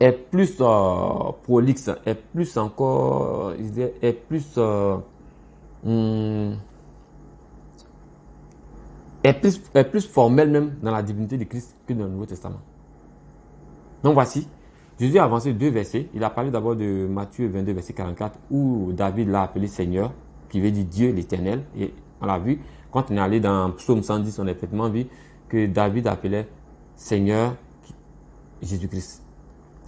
est plus prolixe, est plus encore, est plus, hum, est plus formel même dans la divinité de Christ que dans le Nouveau Testament. Donc voici, Jésus a avancé 2 versets. Il a parlé d'abord de Matthieu 22, verset 44, où David l'a appelé Seigneur, qui veut dire Dieu l'Éternel. Et on l'a vu, quand on est allé dans Psaume 110, on a effectivement vu que David appelait Seigneur Jésus-Christ.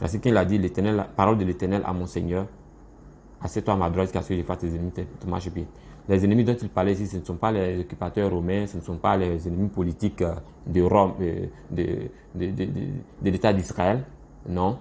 C'est ce qu'il a dit, la parole de l'Éternel à mon Seigneur. Assieds-toi à ma droite, car je fasse tes ennemis te marche-pied. Les ennemis dont il parlait ici, ce ne sont pas les occupateurs romains, ce ne sont pas les ennemis politiques de Rome, de l'État d'Israël. Non.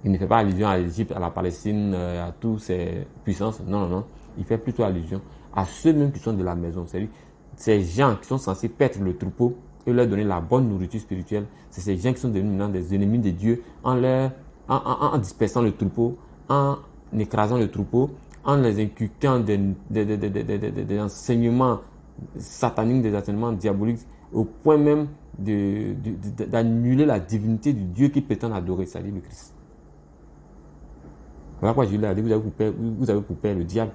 Il ne fait pas allusion à l'Égypte, à la Palestine, à toutes ces puissances. Non, non, non. Il fait plutôt allusion à ceux mêmes qui sont de la maison. C'est-à-dire, ces gens qui sont censés paître le troupeau et leur donner la bonne nourriture spirituelle. C'est ces gens qui sont devenus maintenant des ennemis de Dieu en dispersant le troupeau, en écrasant le troupeau, en les inculquant des enseignements sataniques, des enseignements diaboliques, au point même d'annuler la divinité du Dieu qu'ils prétendent adorer, c'est-à-dire le Christ. Voilà pourquoi Jésus a dit, vous avez pour père le diable.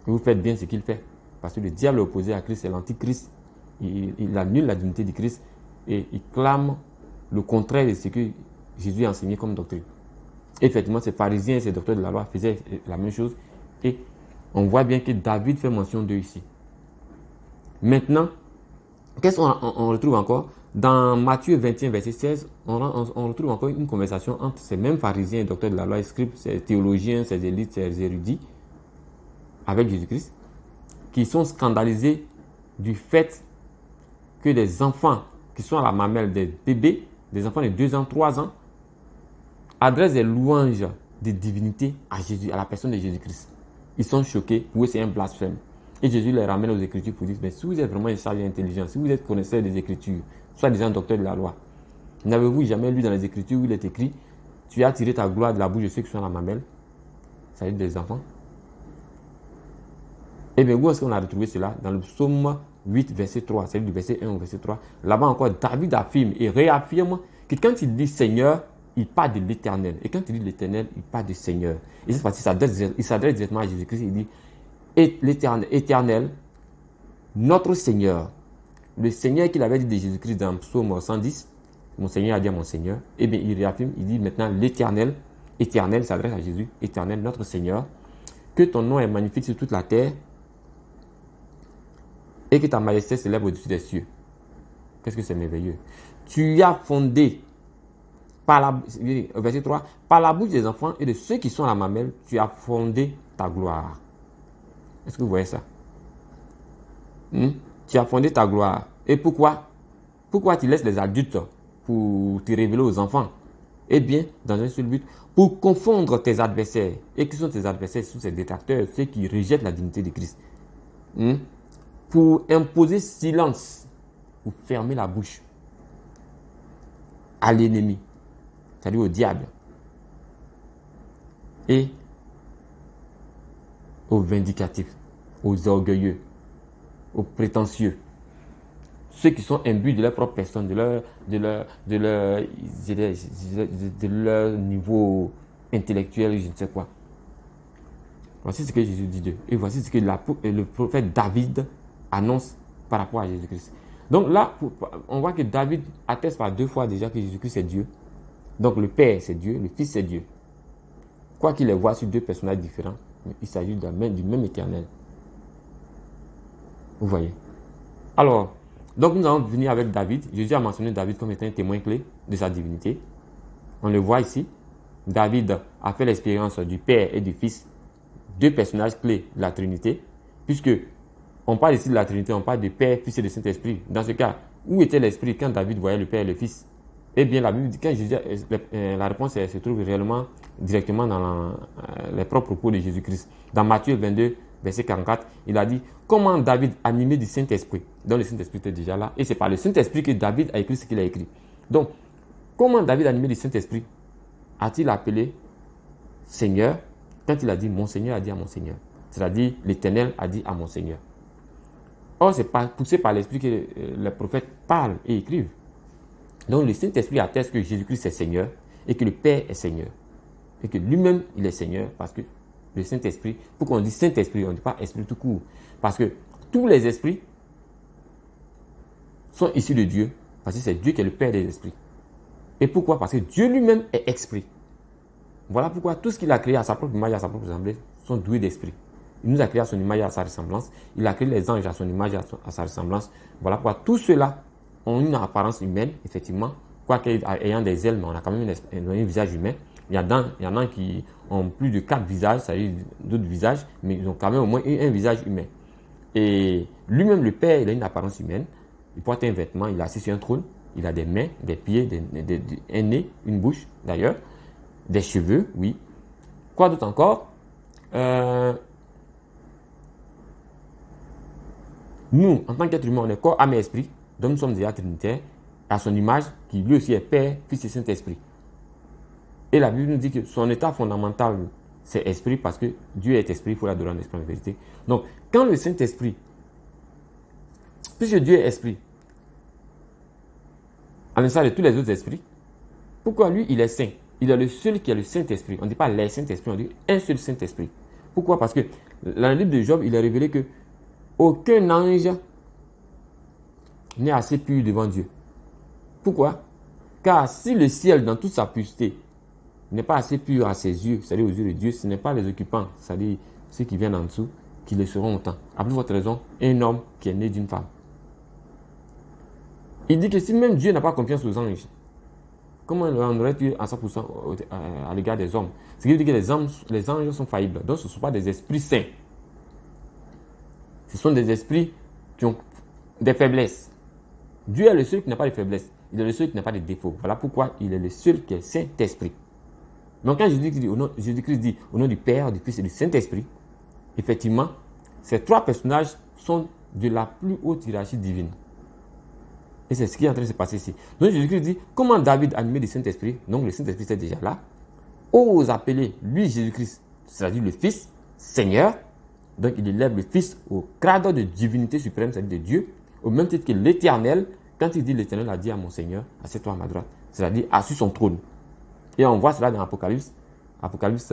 Et vous faites bien ce qu'il fait. Parce que le diable est opposé à Christ, c'est l'antichrist. Il annule la divinité du Christ et il clame le contraire de ce que Jésus a enseigné comme doctrine. Effectivement, ces pharisiens et ces docteurs de la loi faisaient la même chose. Et on voit bien que David fait mention d'eux ici. Maintenant, qu'est-ce qu'on retrouve encore? Dans Matthieu 21, verset 16, on retrouve encore une conversation entre ces mêmes pharisiens et docteurs de la loi, scribes, ces théologiens, ces élites, ces érudits, avec Jésus-Christ, qui sont scandalisés du fait que des enfants qui sont à la mamelle des bébés, des enfants de 2 ans, 3 ans, adressent des louanges de divinité à Jésus, à la personne de Jésus-Christ. Ils sont choqués, pour eux c'est un blasphème. Et Jésus les ramène aux Écritures pour dire, mais si vous êtes vraiment un sage et intelligent, si vous êtes connaisseur des Écritures, soit disant docteur de la loi, n'avez-vous jamais lu dans les Écritures où il est écrit, tu as tiré ta gloire de la bouche de ceux qui sont à la mamelle, c'est-à-dire des enfants? Et bien où est-ce qu'on a retrouvé cela? Dans le psaume 8, verset 3, c'est-à-dire du verset 1 au verset 3. Là-bas encore, David affirme et réaffirme que quand il dit Seigneur, il parle de l'Éternel. Et quand il dit l'Éternel, il parle de Seigneur. Et cette fois-ci, il s'adresse directement à Jésus-Christ. Il dit, et l'Éternel, Éternel, notre Seigneur. Le Seigneur qu'il avait dit de Jésus-Christ dans Psaume 110, mon Seigneur a dit à mon Seigneur. Et bien il réaffirme, il dit maintenant l'Éternel. Éternel s'adresse à Jésus. Éternel, notre Seigneur. Que ton nom est magnifique sur toute la terre. Et que ta majesté s'élève au-dessus des cieux. Qu'est-ce que c'est merveilleux. Tu as fondé, verset 3, par la bouche des enfants et de ceux qui sont à la mamelle, tu as fondé ta gloire. Est-ce que vous voyez ça? Tu as fondé ta gloire. Et pourquoi? Pourquoi tu laisses les adultes pour te révéler aux enfants? Eh bien, dans un seul but, pour confondre tes adversaires. Et qui sont tes adversaires? Ce sont ces détracteurs, ceux qui rejettent la dignité de Christ. Pour imposer silence, pour fermer la bouche à l'ennemi, c'est-à-dire au diable, et aux vindicatifs, aux orgueilleux, aux prétentieux, ceux qui sont imbus de leur propre personne, de leur niveau intellectuel, je ne sais quoi. Voici ce que Jésus dit d'eux. Et voici ce que le prophète David annonce par rapport à Jésus-Christ. Donc là, on voit que David atteste par 2 fois déjà que Jésus-Christ est Dieu. Donc le Père c'est Dieu, le Fils c'est Dieu. Quoi qu'il les voit sur 2 personnages différents, il s'agit du même Éternel. Vous voyez. Alors, donc nous allons venir avec David. Jésus a mentionné David comme étant un témoin clé de sa divinité. On le voit ici. David a fait l'expérience du Père et du Fils, 2 personnages clés de la Trinité, puisque on parle ici de la Trinité, on parle du Père, Fils et du Saint-Esprit. Dans ce cas, où était l'Esprit quand David voyait le Père et le Fils? Eh bien, la Bible dit, quand Jésus, la réponse se trouve réellement directement dans les propres propos de Jésus-Christ. Dans Matthieu 22, verset 44, il a dit, comment David animé du Saint-Esprit, donc le Saint-Esprit était déjà là, et c'est par le Saint-Esprit que David a écrit ce qu'il a écrit. Donc, comment David animé du Saint-Esprit a-t-il appelé Seigneur quand il a dit, mon Seigneur a dit à mon Seigneur, c'est-à-dire l'Éternel a dit à mon Seigneur. Or, c'est poussé par l'Esprit que les prophètes parlent et écrivent. Donc le Saint-Esprit atteste que Jésus-Christ est Seigneur et que le Père est Seigneur. Et que lui-même, il est Seigneur parce que le Saint-Esprit, pourquoi on dit Saint-Esprit, on ne dit pas Esprit tout court. Parce que tous les esprits sont issus de Dieu, parce que c'est Dieu qui est le Père des esprits. Et pourquoi? Parce que Dieu lui-même est esprit. Voilà pourquoi tout ce qu'il a créé à sa propre image, à sa propre semblance, sont doués d'esprit. Il nous a créé à son image et à sa ressemblance. Il a créé les anges à son image et à sa ressemblance. Voilà pourquoi tous ceux-là ont une apparence humaine, effectivement, quoique ayant des ailes, mais on a quand même un visage humain. Il y en a qui ont plus de 4 visages, c'est-à-dire d'autres visages, mais ils ont quand même au moins un visage humain. Et lui-même, le Père, il a une apparence humaine. Il porte un vêtement, il est assis sur un trône. Il a des mains, des pieds, un nez, une bouche d'ailleurs, des cheveux, oui. Quoi d'autre encore? Nous, en tant qu'être humain, on est corps, âme et esprit. Donc nous sommes déjà trinitaires, à son image, qui lui aussi est Père, Fils et Saint-Esprit. Et la Bible nous dit que son état fondamental, c'est esprit, parce que Dieu est esprit, il faut l'adorer en esprit en vérité. Donc, quand le Saint-Esprit, puisque Dieu est esprit, à l'instar de tous les autres esprits, pourquoi lui, il est saint? Il est le seul qui a le Saint-Esprit. On ne dit pas les Saint-Esprits, on dit un seul Saint-Esprit. Pourquoi? Parce que dans le livre de Job, il est révélé que aucun ange n'est assez pur devant Dieu. Pourquoi? Car si le ciel, dans toute sa pureté, n'est pas assez pur à ses yeux, c'est-à-dire aux yeux de Dieu, ce n'est pas les occupants, c'est-à-dire ceux qui viennent en dessous, qui le seront autant. À plus forte raison, un homme qui est né d'une femme. Il dit que si même Dieu n'a pas confiance aux anges, comment on aurait pu à 100% à l'égard des hommes? Ce qui veut dire que les anges sont faillibles. Donc ce ne sont pas des esprits saints. Ce sont des esprits qui ont des faiblesses. Dieu est le seul qui n'a pas de faiblesses. Il est le seul qui n'a pas de défauts. Voilà pourquoi il est le seul qui est Saint-Esprit. Donc quand Jésus-Christ dit au nom du Père, du Fils et du Saint-Esprit, effectivement, ces trois personnages sont de la plus haute hiérarchie divine. Et c'est ce qui est en train de se passer ici. Donc Jésus-Christ dit, comment David, animé du Saint-Esprit, donc le Saint-Esprit était déjà là, ose appeler lui Jésus-Christ, c'est-à-dire le Fils, Seigneur. Donc il élève le Fils au grade de divinité suprême, c'est-à-dire de Dieu, au même titre que l'Éternel. Quand il dit l'Éternel a dit à mon Seigneur, assieds-toi à ma droite, c'est-à-dire assis son trône. Et on voit cela dans Apocalypse. Apocalypse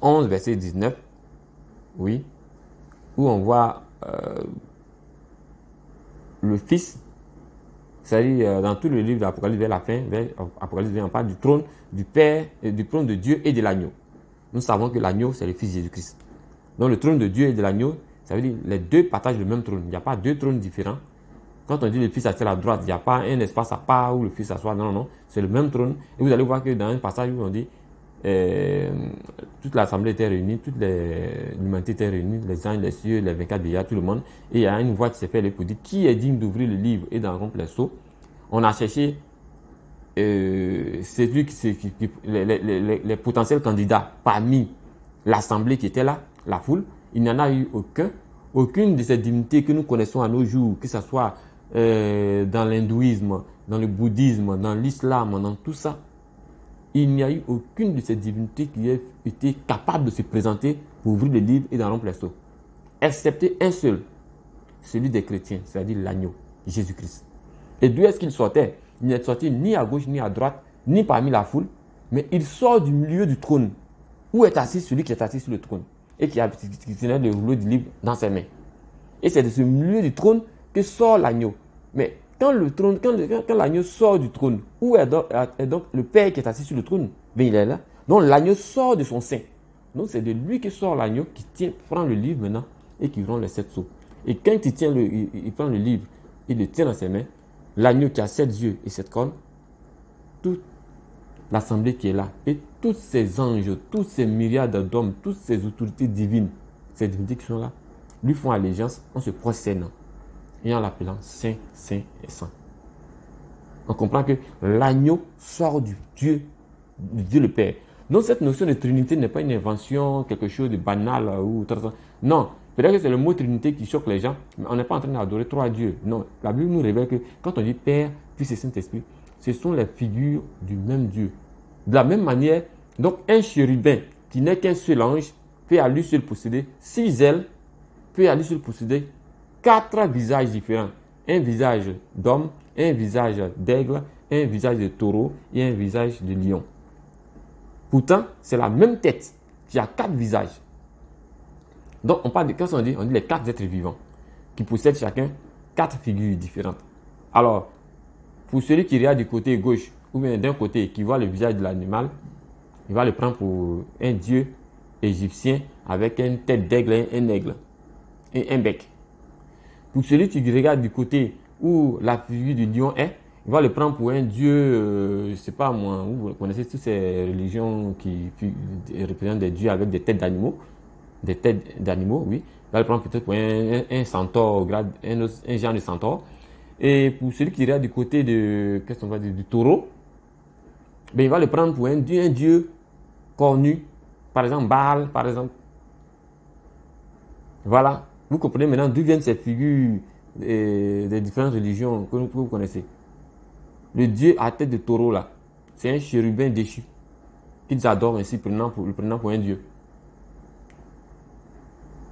11, verset 19. Oui. Où on voit le Fils, c'est-à-dire dans tout le livre d'Apocalypse vers la fin, Apocalypse, on parle du trône du Père, du trône de Dieu et de l'agneau. Nous savons que l'agneau, c'est le Fils Jésus-Christ. Donc le trône de Dieu et de l'agneau, ça veut dire les deux partagent le même trône. Il n'y a pas deux trônes différents. Quand on dit le Fils assis à la droite, il n'y a pas un espace à part où le Fils s'assoit. Non, non, c'est le même trône. Et vous allez voir que dans un passage où on dit toute l'assemblée était réunie, toute l'humanité était réunie, les anges, les cieux, les 24 vieillards, tout le monde. Et il y a une voix qui s'est fait pour dire qui est digne d'ouvrir le livre et d'en rompre les sceaux. On a cherché les potentiels candidats parmi l'assemblée qui était là, la foule. Il n'y en a eu aucun. Aucune de ces divinités que nous connaissons à nos jours, que ce soit dans l'hindouisme, dans le bouddhisme, dans l'islam, dans tout ça, il n'y a eu aucune de ces divinités qui ait été capable de se présenter pour ouvrir le livre et d'en rompre les sceaux. Excepté un seul, celui des chrétiens, c'est-à-dire l'agneau, Jésus-Christ. Et d'où est-ce qu'il sortait? Il n'est sorti ni à gauche, ni à droite, ni parmi la foule, mais il sort du milieu du trône, où est assis celui qui est assis sur le trône, et qui tenait le rouleau du livre dans ses mains. Et c'est de ce milieu du trône que sort l'agneau. Mais quand l'agneau sort du trône, où est donc le Père qui est assis sur le trône? Ben, il est là. Donc l'agneau sort de son sein. Donc c'est de lui que sort l'agneau qui prend le livre maintenant et qui rend les 7 sceaux. Et quand il prend le livre, il le tient dans ses mains, l'agneau qui a 7 yeux et 7 cornes, toute l'assemblée qui est là, et tous ces anges, tous ces myriades d'hommes, toutes ces autorités divines, ces divinités qui sont là, lui font allégeance en se prosternant et en l'appelant Saint, Saint et Saint. On comprend que l'agneau sort du Dieu le Père. Donc cette notion de Trinité n'est pas une invention, quelque chose de banal ou non. Peut-être que c'est le mot Trinité qui choque les gens, mais on n'est pas en train d'adorer 3 dieux. Non, la Bible nous révèle que quand on dit Père, Fils et Saint-Esprit, ce sont les figures du même Dieu. De la même manière, donc un chérubin qui n'est qu'un seul ange peut à lui seul posséder 6 ailes, peut à lui seul posséder 4 visages différents. un visage d'homme, un visage d'aigle, un visage de taureau et un visage de lion. Pourtant, c'est la même tête qui a 4 visages. Donc, on parle de, qu'est-ce qu'on dit? On dit les 4 êtres vivants qui possèdent chacun 4 figures différentes. Alors, pour celui qui regarde du côté gauche ou bien d'un côté qui voit le visage de l'animal, il va le prendre pour un dieu égyptien avec une tête d'aigle, un aigle et un bec. Pour celui qui regarde du côté où la figure du lion est, il va le prendre pour un dieu, je ne sais pas moi, vous connaissez toutes ces religions qui représentent des dieux avec des têtes d'animaux, oui. Il va le prendre peut-être pour un centaure, un genre de centaure. Et pour celui qui regarde du côté de, qu'est-ce qu'on va dire, du taureau, ben, il va le prendre pour un dieu connu, par exemple Baal, par exemple. Voilà, vous comprenez maintenant d'où viennent ces figures des différentes religions que vous connaissez. Le dieu à tête de taureau là, c'est un chérubin déchu qu'ils adorent ainsi, le prenant pour un dieu.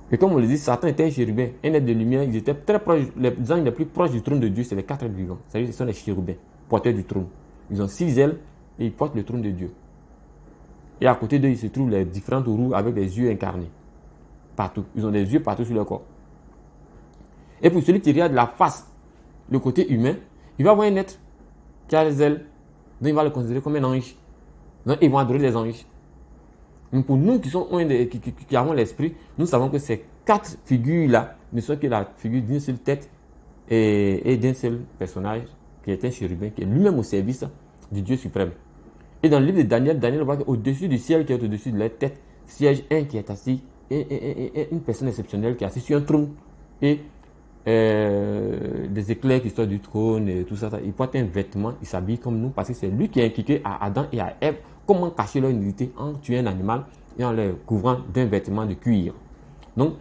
Et comme on le dit, Satan était un chérubin, un être de lumière. Ils étaient très proches, les anges les plus proches du trône de Dieu, c'est les 4 êtres vivants. C'est-à-dire ce sont les chérubins, porteurs du trône. Ils ont 6 ailes et ils portent le trône de Dieu. Et à côté d'eux, il se trouvent les différentes roues avec des yeux incarnés. Partout. Ils ont des yeux partout sur leur corps. Et pour celui qui regarde la face, le côté humain, il va voir un être qui a les ailes, donc il va le considérer comme un ange. Donc ils vont adorer les anges. Mais pour nous qui avons l'esprit, nous savons que ces 4 figures-là ne sont que la figure d'une seule tête et d'un seul personnage qui est un chérubin, qui est lui-même au service du Dieu suprême. Et dans le livre de Daniel, Daniel voit qu'au-dessus du ciel qui est au-dessus de la tête, siège un qui est assis, et une personne exceptionnelle qui est assise sur un trône. Et des éclairs qui sortent du trône et tout ça. Il porte un vêtement, il s'habille comme nous parce que c'est lui qui a indiqué à Adam et à Ève comment cacher leur nudité en tuant un animal et en les couvrant d'un vêtement de cuir. Donc,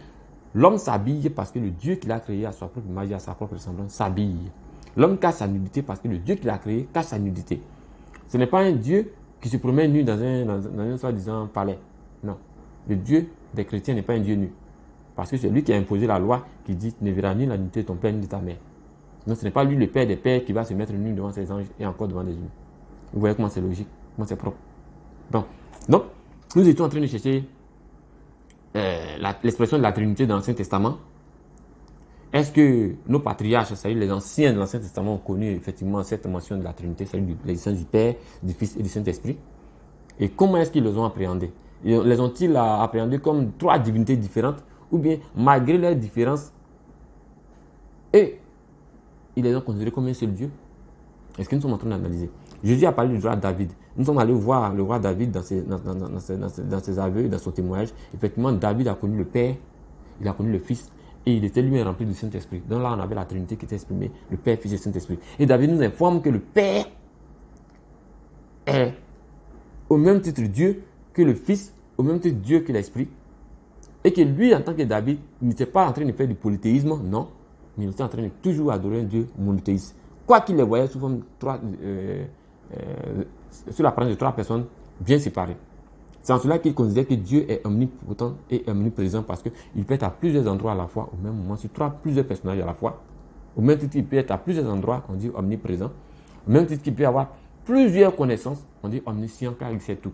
l'homme s'habille parce que le Dieu qui l'a créé à sa propre image et à sa propre ressemblance s'habille. L'homme cache sa nudité parce que le Dieu qui l'a créé cache sa nudité. Ce n'est pas un Dieu qui se promène nu dans un soi-disant palais. Non. Le Dieu des chrétiens n'est pas un Dieu nu. Parce que c'est lui qui a imposé la loi qui dit « Ne verras ni la nudité de ton père ni de ta mère ». Donc ce n'est pas lui le père des pères qui va se mettre nu devant ses anges et encore devant les humains. Vous voyez comment c'est logique, comment c'est propre. Bon. Donc, nous étions en train de chercher l'expression de la Trinité dans l'Ancien Testament. Est-ce que nos patriarches, c'est-à-dire les anciens de l'Ancien Testament, ont connu effectivement cette mention de la Trinité, c'est-à-dire l'existence du Père, du Fils et du Saint-Esprit? Et comment est-ce qu'ils les ont appréhendés? Les ont-ils appréhendés comme 3 divinités différentes? Ou bien, malgré leurs différences, et ils les ont considérés comme un seul Dieu? Est-ce que nous sommes en train d'analyser? Jésus a parlé du roi David. Nous sommes allés voir le roi David dans ses aveux, dans son témoignage. Effectivement, David a connu le Père, il a connu le Fils, et il était lui rempli du Saint-Esprit. Donc là, on avait la Trinité qui était exprimée, le Père, Fils et Saint-Esprit. Et David nous informe que le Père est au même titre Dieu que le Fils, au même titre Dieu que l'Esprit. Et que lui, en tant que David, n'était pas en train de faire du polythéisme, non, mais il était en train de toujours adorer un Dieu monothéiste. Quoi qu'il les voyait sous forme sur l'apparence de 3 personnes bien séparées. C'est en cela qu'il considère que Dieu est omnipotent et omniprésent parce qu'il peut être à plusieurs endroits à la fois, au même moment, sur plusieurs personnages à la fois. Au même titre qu'il peut être à plusieurs endroits, on dit omniprésent. Au même titre qu'il peut avoir plusieurs connaissances, on dit omniscient car il sait tout.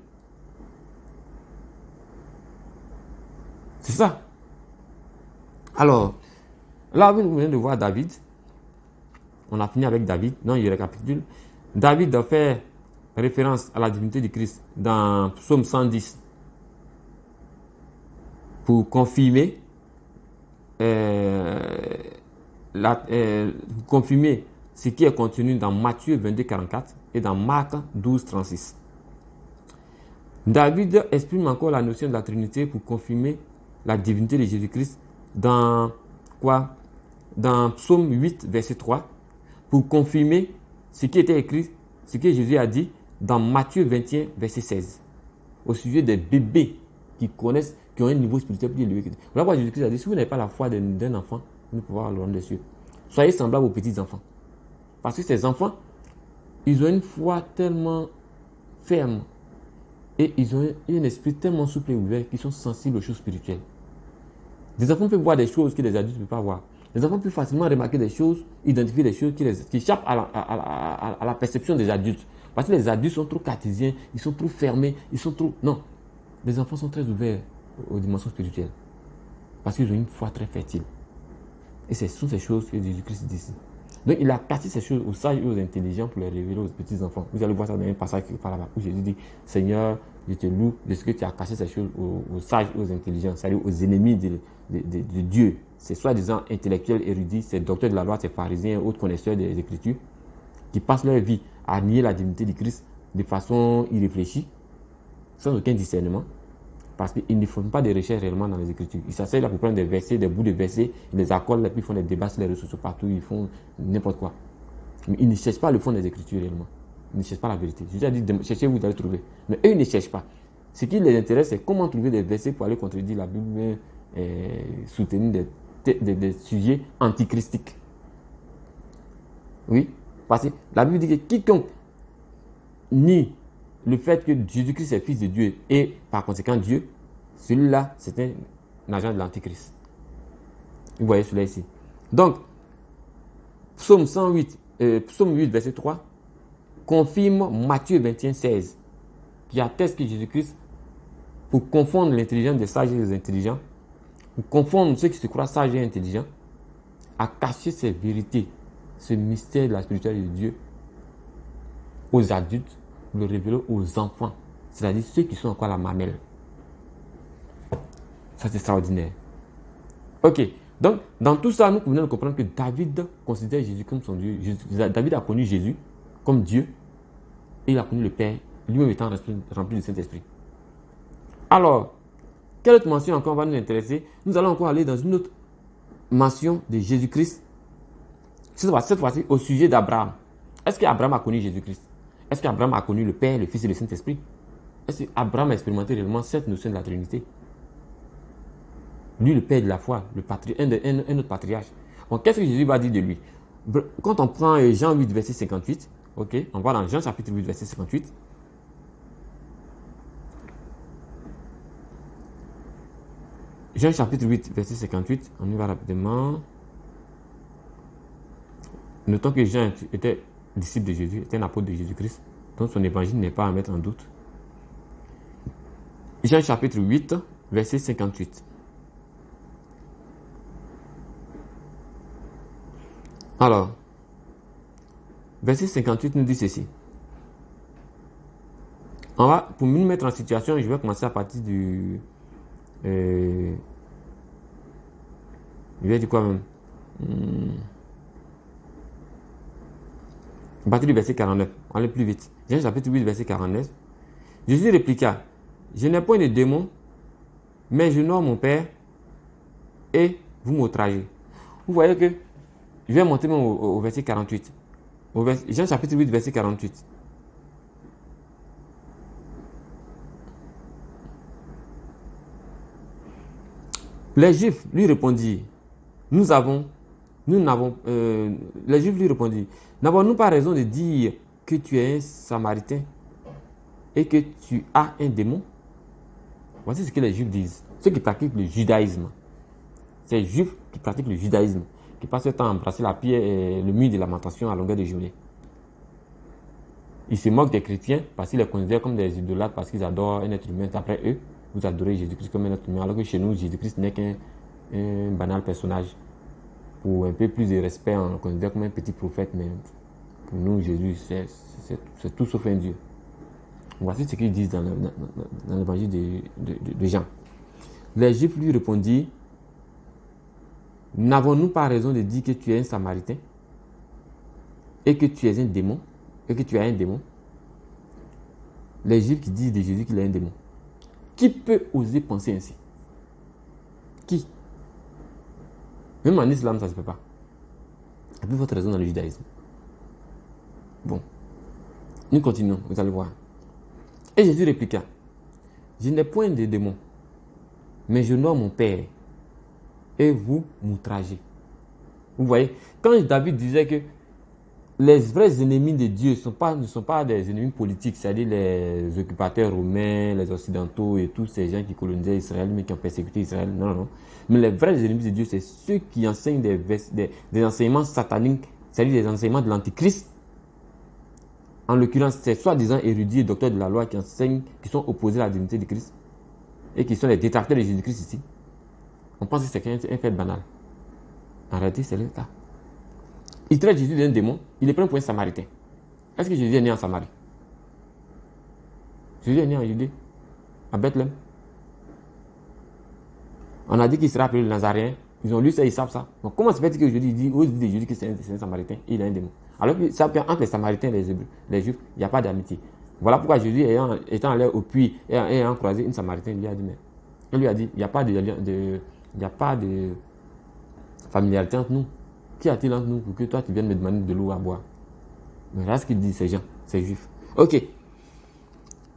C'est ça. Alors, là, vous venez de voir David. On a fini avec David. Non, il récapitule. David a fait référence à la divinité du Christ dans Psaume 110 pour confirmer, ce qui est contenu dans Matthieu 22, 44 et dans Marc 12, 36. David exprime encore la notion de la Trinité pour confirmer la divinité de Jésus-Christ dans quoi? Dans Psaume 8, verset 3, pour confirmer ce qui était écrit, ce que Jésus a dit dans Matthieu 21, verset 16, au sujet des bébés qui connaissent, qui ont un niveau spirituel plus élevé. Voilà pourquoi Jésus-Christ a dit, si vous n'avez pas la foi d'un enfant, vous ne pouvez pas avoir le royaume des cieux. Soyez semblables aux petits enfants. Parce que ces enfants, ils ont une foi tellement ferme et ils ont un esprit tellement souple et ouvert qu'ils sont sensibles aux choses spirituelles. Des enfants peuvent voir des choses que les adultes ne peuvent pas voir. Les enfants peuvent facilement remarquer des choses, identifier des choses qui échappent à la perception des adultes. Parce que les adultes sont trop cartésiens, ils sont trop fermés, ils sont trop... Non, les enfants sont très ouverts aux dimensions spirituelles. Parce qu'ils ont une foi très fertile. Et ce sont ces choses que Jésus-Christ dit ici. Donc il a caché ces choses aux sages et aux intelligents pour les révéler aux petits-enfants. Vous allez voir ça dans un passage par là-bas où Jésus dit, Seigneur, je te loue de ce que tu as caché ces choses aux sages et aux intelligents, c'est-à-dire aux ennemis de Dieu. C'est soi-disant intellectuels, érudits, c'est docteurs de la loi, c'est pharisiens, autres connaisseurs des Écritures, qui passent leur vie à nier la divinité du Christ de façon irréfléchie, sans aucun discernement, parce qu'ils ne font pas de recherche réellement dans les Écritures. Ils s'asseyent là pour prendre des versets, des bouts de versets, ils les accordent, et puis ils font des débats sur les réseaux sociaux partout, ils font n'importe quoi. Mais ils ne cherchent pas le fond des Écritures réellement. Ils ne cherchent pas la vérité. Jésus a dit, cherchez, vous allez trouver. Mais eux, ils ne cherchent pas. Ce qui les intéresse, c'est comment trouver des versets pour aller contredire la Bible et soutenir des sujets antichristiques. Oui, parce que la Bible dit que quiconque nie le fait que Jésus-Christ est fils de Dieu et par conséquent Dieu, celui-là, c'est un agent de l'antichrist. Vous voyez cela ici. Donc, Psaume 8, verset 3, confirme Matthieu 21, 16, qui atteste que Jésus-Christ, pour confondre l'intelligence des sages et des intelligents, pour confondre ceux qui se croient sages et intelligents, a caché ces vérités, ce mystère de la spiritualité de Dieu aux adultes, pour le révéler aux enfants, c'est-à-dire ceux qui sont encore à la mamelle. Ça, c'est extraordinaire. Ok, donc dans tout ça, nous venons de comprendre que David considère Jésus comme son Dieu. David a connu Jésus comme Dieu et il a connu le Père, lui-même étant rempli du Saint-Esprit. Alors, quelle autre mention encore va nous intéresser? Nous allons encore aller dans une autre mention de Jésus-Christ, cette fois-ci au sujet d'Abraham. Est-ce qu'Abraham a connu Jésus-Christ? Est-ce qu'Abraham a connu le Père, le Fils et le Saint-Esprit? Est-ce qu'Abraham a expérimenté réellement cette notion de la Trinité? Lui, le Père de la foi, un autre patriarche. Bon, qu'est-ce que Jésus va dire de lui? Quand on prend Jean 8, verset 58, ok, on va dans Jean chapitre 8, verset 58. Jean chapitre 8, verset 58, on y va rapidement. Notons que Jean était disciple de Jésus, était un apôtre de Jésus-Christ, donc son évangile n'est pas à mettre en doute. Jean chapitre 8, verset 58. Alors, verset 58 nous dit ceci. Pour nous mettre en situation, je vais commencer à partir du... je vais dire quoi même? À partir du verset 49. On va aller plus vite. Jean chapitre 8, verset 49. Jésus répliqua, je n'ai point de démon, mais je honore mon Père et vous m'outragez. Vous voyez que je vais monter même au verset 48. Jean chapitre 8, verset 48. Les Juifs lui répondirent, les Juifs lui répondirent, n'avons-nous pas raison de dire que tu es un Samaritain et que tu as un démon? Voici ce que les Juifs disent. Ceux qui pratiquent le judaïsme. C'est les Juifs qui pratiquent le judaïsme, qui passent le temps à embrasser la pierre et le mur de lamentation à longueur de journée. Ils se moquent des chrétiens parce qu'ils les considèrent comme des idolâtres, parce qu'ils adorent un être humain. Après eux, vous adorez Jésus-Christ comme un être humain, alors que chez nous, Jésus-Christ n'est qu'un banal personnage. Pour un peu plus de respect, on le considère comme un petit prophète, mais pour nous, Jésus, c'est tout sauf un Dieu. Voici ce qu'ils disent dans l'évangile de Jean. Les Juifs lui répondirent, n'avons-nous pas raison de dire que tu es un Samaritain et que tu es un démon, et que tu as un démon? Les Juifs qui disent de Jésus qu'il a un démon. Qui peut oser penser ainsi? Qui? Même en islam, ça ne se peut pas. Et puis votre raison dans le judaïsme. Bon. Nous continuons, vous allez voir. Et Jésus répliqua, je n'ai point de démon, mais je honore mon Père, et vous m'outragez. Vous voyez, quand David disait que les vrais ennemis de Dieu ne sont pas des ennemis politiques, c'est-à-dire les occupateurs romains, les occidentaux et tous ces gens qui colonisaient Israël, mais qui ont persécuté Israël. Non, non, non. Mais les vrais ennemis de Dieu, c'est ceux qui enseignent des enseignements sataniques, c'est-à-dire des enseignements de l'Antichrist. En l'occurrence, c'est soi-disant érudits et docteurs de la loi qui enseignent, qui sont opposés à la divinité de Christ et qui sont les détracteurs de Jésus-Christ ici. On pense que c'est un fait banal. En réalité, c'est le cas. Il traite Jésus d'un démon, il est pris pour un samaritain. Est-ce que Jésus est né en Samarie? Jésus est né en Judée, à Bethléem. On a dit qu'il sera appelé le Nazaréen. Ils ont lu ça, ils savent ça. Donc comment se fait-il que Jésus dit, de Jésus que c'est un samaritain et il a un démon? Alors que ça, entre les samaritains et les Hébreux, les Juifs, il n'y a pas d'amitié. Voilà pourquoi Jésus, étant allé au puits et ayant croisé une samaritaine, il lui a dit, il n'y a pas de familiarité entre nous. Qu'y a-t-il entre nous pour que toi tu viennes me demander de l'eau à boire? Mais là, ce qu'il dit, ces gens, ces Juifs. Ok.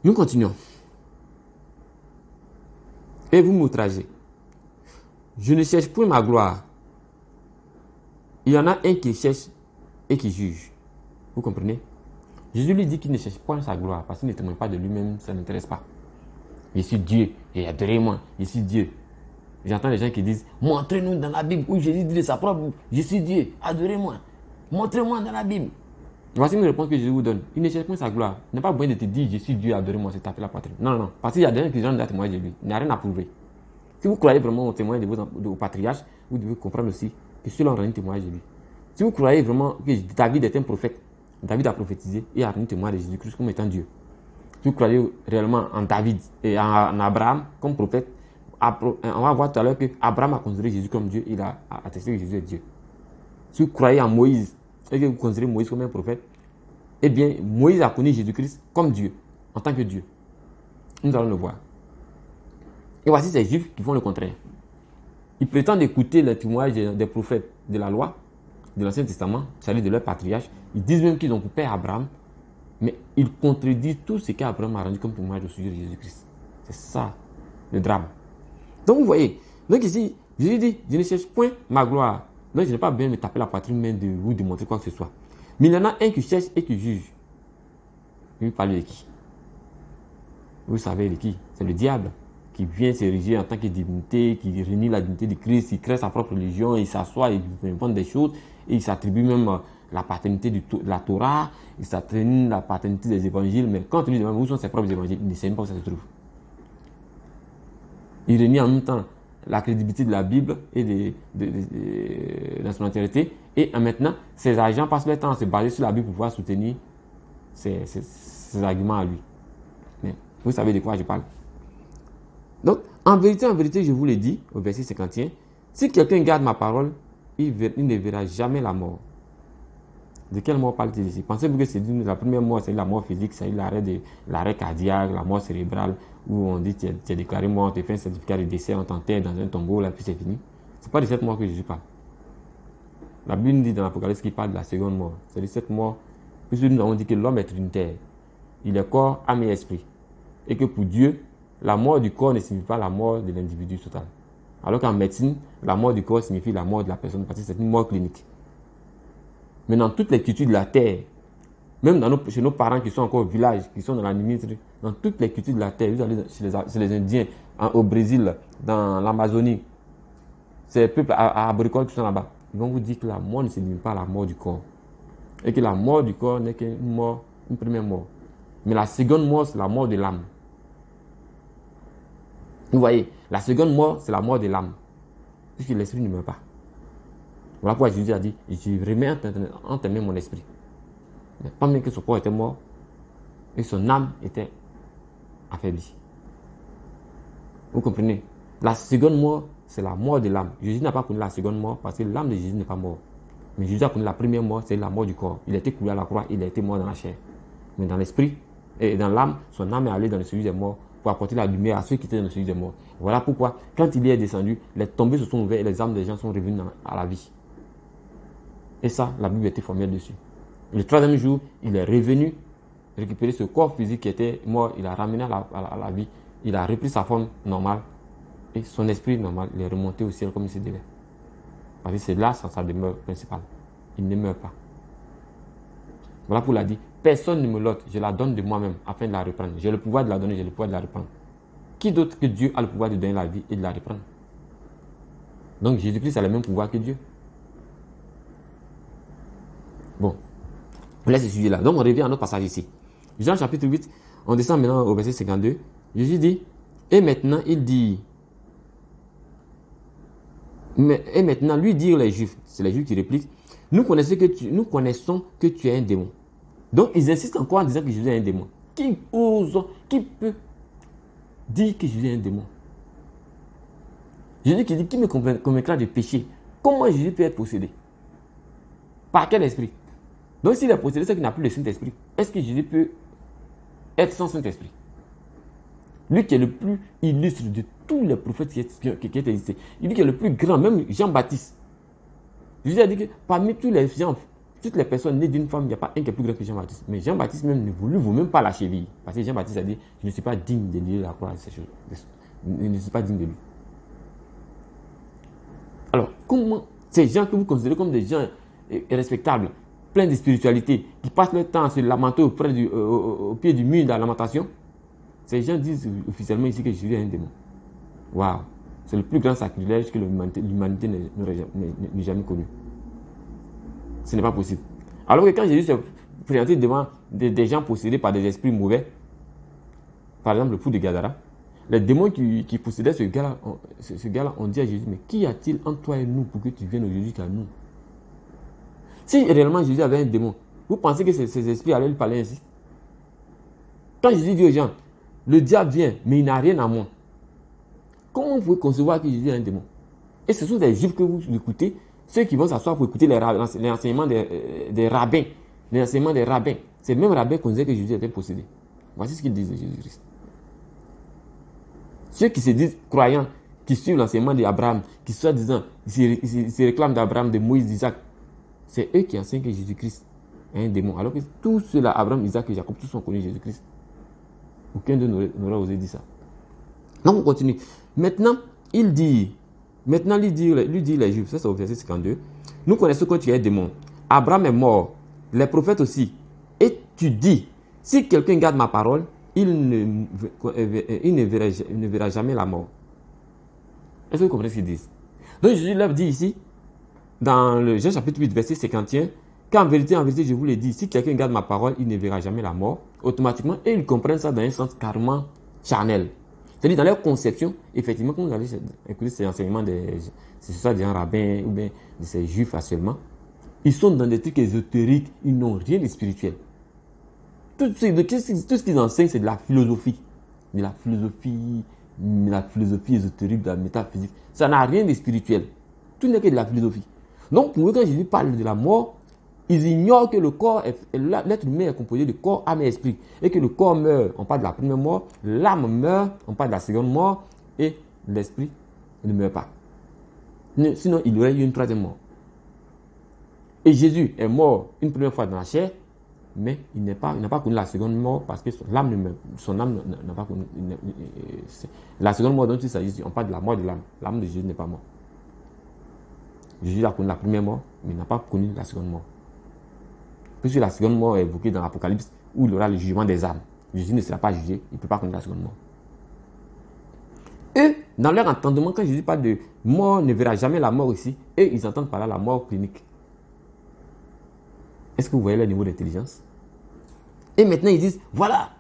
Nous continuons. Et vous m'outragez. Je ne cherche point ma gloire. Il y en a un qui cherche et qui juge. Vous comprenez? Jésus lui dit qu'il ne cherche point sa gloire parce qu'il ne témoigne pas de lui-même, ça ne l'intéresse pas. Je suis Dieu et adorez-moi, je suis Dieu. J'entends les gens qui disent, montrez-nous dans la Bible où Jésus dit de sa propre bouche, je suis Dieu, adorez-moi. Montrez-moi dans la Bible. Voici une réponse que Jésus vous donne. Il ne cherche point sa gloire. Il n'a pas besoin de te dire, je suis Dieu, adorez-moi, c'est taper la poitrine. Non, non, non. Parce qu'il y a des gens qui ont témoigné de lui. Il n'a rien à prouver. Si vous croyez vraiment au témoignage de vos patriarches, vous devez comprendre aussi que ceux-là ont rendu témoignage de lui. Si vous croyez vraiment que David est un prophète, David a prophétisé et a rendu témoignage de Jésus-Christ comme étant Dieu. Si vous croyez réellement en David et en Abraham comme prophète, on va voir tout à l'heure qu'Abraham a considéré Jésus comme Dieu, il a attesté que Jésus est Dieu. Si vous croyez en Moïse et que vous considérez Moïse comme un prophète, eh bien, Moïse a connu Jésus-Christ comme Dieu, en tant que Dieu. Nous allons le voir. Et voici ces Juifs qui font le contraire. Ils prétendent écouter les témoignages des prophètes de la loi, de l'Ancien Testament, c'est-à-dire de leur patriarche. Ils disent même qu'ils ont pour père Abraham, mais ils contredisent tout ce qu'Abraham a rendu comme témoignage au sujet de Jésus-Christ. C'est ça, le drame. Donc vous voyez, donc ici, Jésus dit, je ne cherche point ma gloire. Donc je n'ai pas besoin de me taper la poitrine, même de vous démontrer quoi que ce soit. Mais il y en a un qui cherche et qui juge. Vous parlez de qui? Vous savez de qui? C'est le diable qui vient s'ériger en tant que divinité, qui renie la divinité de Christ, il crée sa propre religion, il s'assoit, il invente des choses, et il s'attribue même la paternité de la Torah, il s'attribue la paternité des évangiles, mais quand il lui demande où sont ses propres évangiles, il ne sait même pas où ça se trouve. Il renie en même temps la crédibilité de la Bible et de son entièreté, et maintenant, ses agents passent leur temps à se baser sur la Bible pour pouvoir soutenir ses arguments à lui. Mais vous savez de quoi je parle. Donc, en vérité, je vous l'ai dit, au verset 51, si quelqu'un garde ma parole, il ne verra jamais la mort. De quelle mort parle-t-il ici? Pensez-vous que c'est la première mort, c'est la mort physique, c'est l'arrêt cardiaque, la mort cérébrale, où on dit que tu es déclaré mort, tu fais un certificat de décès, on t'enterre dans un tombeau, là, puis c'est fini. Ce n'est pas de cette mort que Jésus parle. La Bible dit dans l'Apocalypse qu'il parle de la seconde mort. C'est de cette mort, puisque nous avons dit que l'homme est trinitaire. Il est corps, âme et esprit. Et que pour Dieu, la mort du corps ne signifie pas la mort de l'individu total. Alors qu'en médecine, la mort du corps signifie la mort de la personne, parce que c'est une mort clinique. Mais dans toutes les cultures de la terre, même chez nos parents qui sont encore au village, qui sont dans la numismatie, dans toutes les cultures de la terre, vous allez chez les Indiens, au Brésil, dans l'Amazonie, ces peuples agricoles qui sont là-bas, ils vont vous dire que la mort ne signifie pas la mort du corps. Et que la mort du corps n'est qu'une mort, une première mort. Mais la seconde mort, c'est la mort de l'âme. Vous voyez, la seconde mort, c'est la mort de l'âme. Puisque l'esprit ne meurt pas. Voilà pourquoi Jésus a dit, je remets en tes mains mon esprit. Mais pas même que son corps était mort, et son âme était affaiblie. Vous comprenez? La seconde mort, c'est la mort de l'âme. Jésus n'a pas connu la seconde mort parce que l'âme de Jésus n'est pas morte. Mais Jésus a connu la première mort, c'est la mort du corps. Il a été cloué à la croix, il a été mort dans la chair. Mais dans l'esprit et dans l'âme, son âme est allée dans le celui des morts pour apporter la lumière à ceux qui étaient dans le celui des morts. Voilà pourquoi, quand il y est descendu, les tombées se sont ouvertes et les âmes des gens sont revenues à la vie. Et ça, la Bible était formelle dessus. Le troisième jour, il est revenu récupérer ce corps physique qui était mort, il a ramené à la vie, il a repris sa forme normale et son esprit normal, il est remonté au ciel comme il se devait. Parce que c'est là sa demeure principale. Il ne meurt pas. Voilà pour la dire. Personne ne me l'ôte, je la donne de moi-même afin de la reprendre. J'ai le pouvoir de la donner, j'ai le pouvoir de la reprendre. Qui d'autre que Dieu a le pouvoir de donner la vie et de la reprendre? Donc Jésus-Christ a le même pouvoir que Dieu. Bon, on laisse ce sujet-là. Donc on revient à notre passage ici. Jean chapitre 8, on descend maintenant au verset 52. Jésus dit, et maintenant il dit, et maintenant lui dire les Juifs, c'est les Juifs qui répliquent, nous connaissons que tu es un démon. Donc ils insistent encore en disant que Jésus est un démon. Qui peut dire que Jésus est un démon? Jésus qui dit, qui me convaincra de péché? Comment Jésus peut être possédé? Par quel esprit? Donc s'il est possédé, c'est qu'il n'a plus le Saint-Esprit. Est-ce que Jésus peut être sans Saint-Esprit? Lui qui est le plus illustre de tous les prophètes qui ont existé. Il dit qu'il est le plus grand, même Jean-Baptiste. Jésus a dit que parmi tous les gens, toutes les personnes nées d'une femme, il n'y a pas un qui est plus grand que Jean-Baptiste. Mais Jean-Baptiste même ne vaut même pas la cheville. Parce que Jean-Baptiste a dit, je ne suis pas digne de lier la croix à ces choses. Je ne suis pas digne de lui. Alors, comment ces gens que vous considérez comme des gens respectables, pleins de spiritualité, qui passent leur temps à se lamenter au pied du mur de la lamentation, ces gens disent officiellement ici que Jésus est un démon. Waouh! C'est le plus grand sacrilège que l'humanité n'ait jamais connu. Ce n'est pas possible. Alors que quand Jésus s'est présenté devant des gens possédés par des esprits mauvais, par exemple le fou de Gadara, les démons qui possédaient ce gars-là ont dit à Jésus, mais qu'y a-t-il entre toi et nous pour que tu viennes aujourd'hui qu'à nous? Si réellement Jésus avait un démon, vous pensez que ces esprits allaient lui parler ainsi? Quand Jésus dit aux gens, le diable vient, mais il n'a rien à moi. Comment vous pouvez concevoir que Jésus est un démon? Et ce sont des juifs que vous écoutez, ceux qui vont s'asseoir pour écouter les enseignements des rabbins. Les enseignements des rabbins. C'est le même rabbin qu'on disait que Jésus était possédé. Voici ce qu'ils disent de Jésus-Christ. Ceux qui se disent croyants, qui suivent l'enseignement d'Abraham, qui soi-disant se réclament d'Abraham, de Moïse, d'Isaac, c'est eux qui enseignent que Jésus-Christ est un démon. Alors que tous ceux-là, Abraham, Isaac et Jacob, tous ont connu Jésus-Christ. Aucun d'eux n'aurait osé dire ça. Donc on continue. Maintenant, lui dit les Juifs, ça c'est au verset 52, nous connaissons que tu es un démon. Abraham est mort, les prophètes aussi. Et tu dis, si quelqu'un garde ma parole, il ne verra jamais la mort. Est-ce que vous comprenez ce qu'ils disent? Donc Jésus leur dit ici, dans le Jean chapitre 8, verset 51, qu'en vérité, je vous l'ai dit, si quelqu'un garde ma parole, il ne verra jamais la mort, automatiquement, et ils comprennent ça dans un sens carrément charnel. C'est-à-dire dans leur conception, effectivement, quand vous allez écouter ces enseignements des rabbins ou bien de ces juifs actuellement, ils sont dans des trucs ésotériques, ils n'ont rien de spirituel. Tout ce qu'ils enseignent, c'est de la philosophie. De la philosophie ésotérique, de la métaphysique. Ça n'a rien de spirituel. Tout n'est que de la philosophie. Donc, pour eux, quand Jésus parle de la mort, ils ignorent que le corps, l'être humain est composé de corps, âme et esprit. Et que le corps meurt, on parle de la première mort. L'âme meurt, on parle de la seconde mort. Et l'esprit ne meurt pas. Sinon, il y aurait eu une troisième mort. Et Jésus est mort une première fois dans la chair, mais il n'a pas connu la seconde mort parce que son âme n'a pas connu. La seconde mort dont il s'agit, on parle de la mort de l'âme. L'âme de Jésus n'est pas morte. Jésus a connu la première mort, mais il n'a pas connu la seconde mort. Puisque la seconde mort est évoquée dans l'Apocalypse, où il aura le jugement des âmes. Jésus ne sera pas jugé, il ne peut pas connaître la seconde mort. Eux, dans leur entendement, quand Jésus parle de mort, ne verra jamais la mort ici, eux, ils entendent par là la mort clinique. Est-ce que vous voyez le niveau d'intelligence? Et maintenant, ils disent, voilà,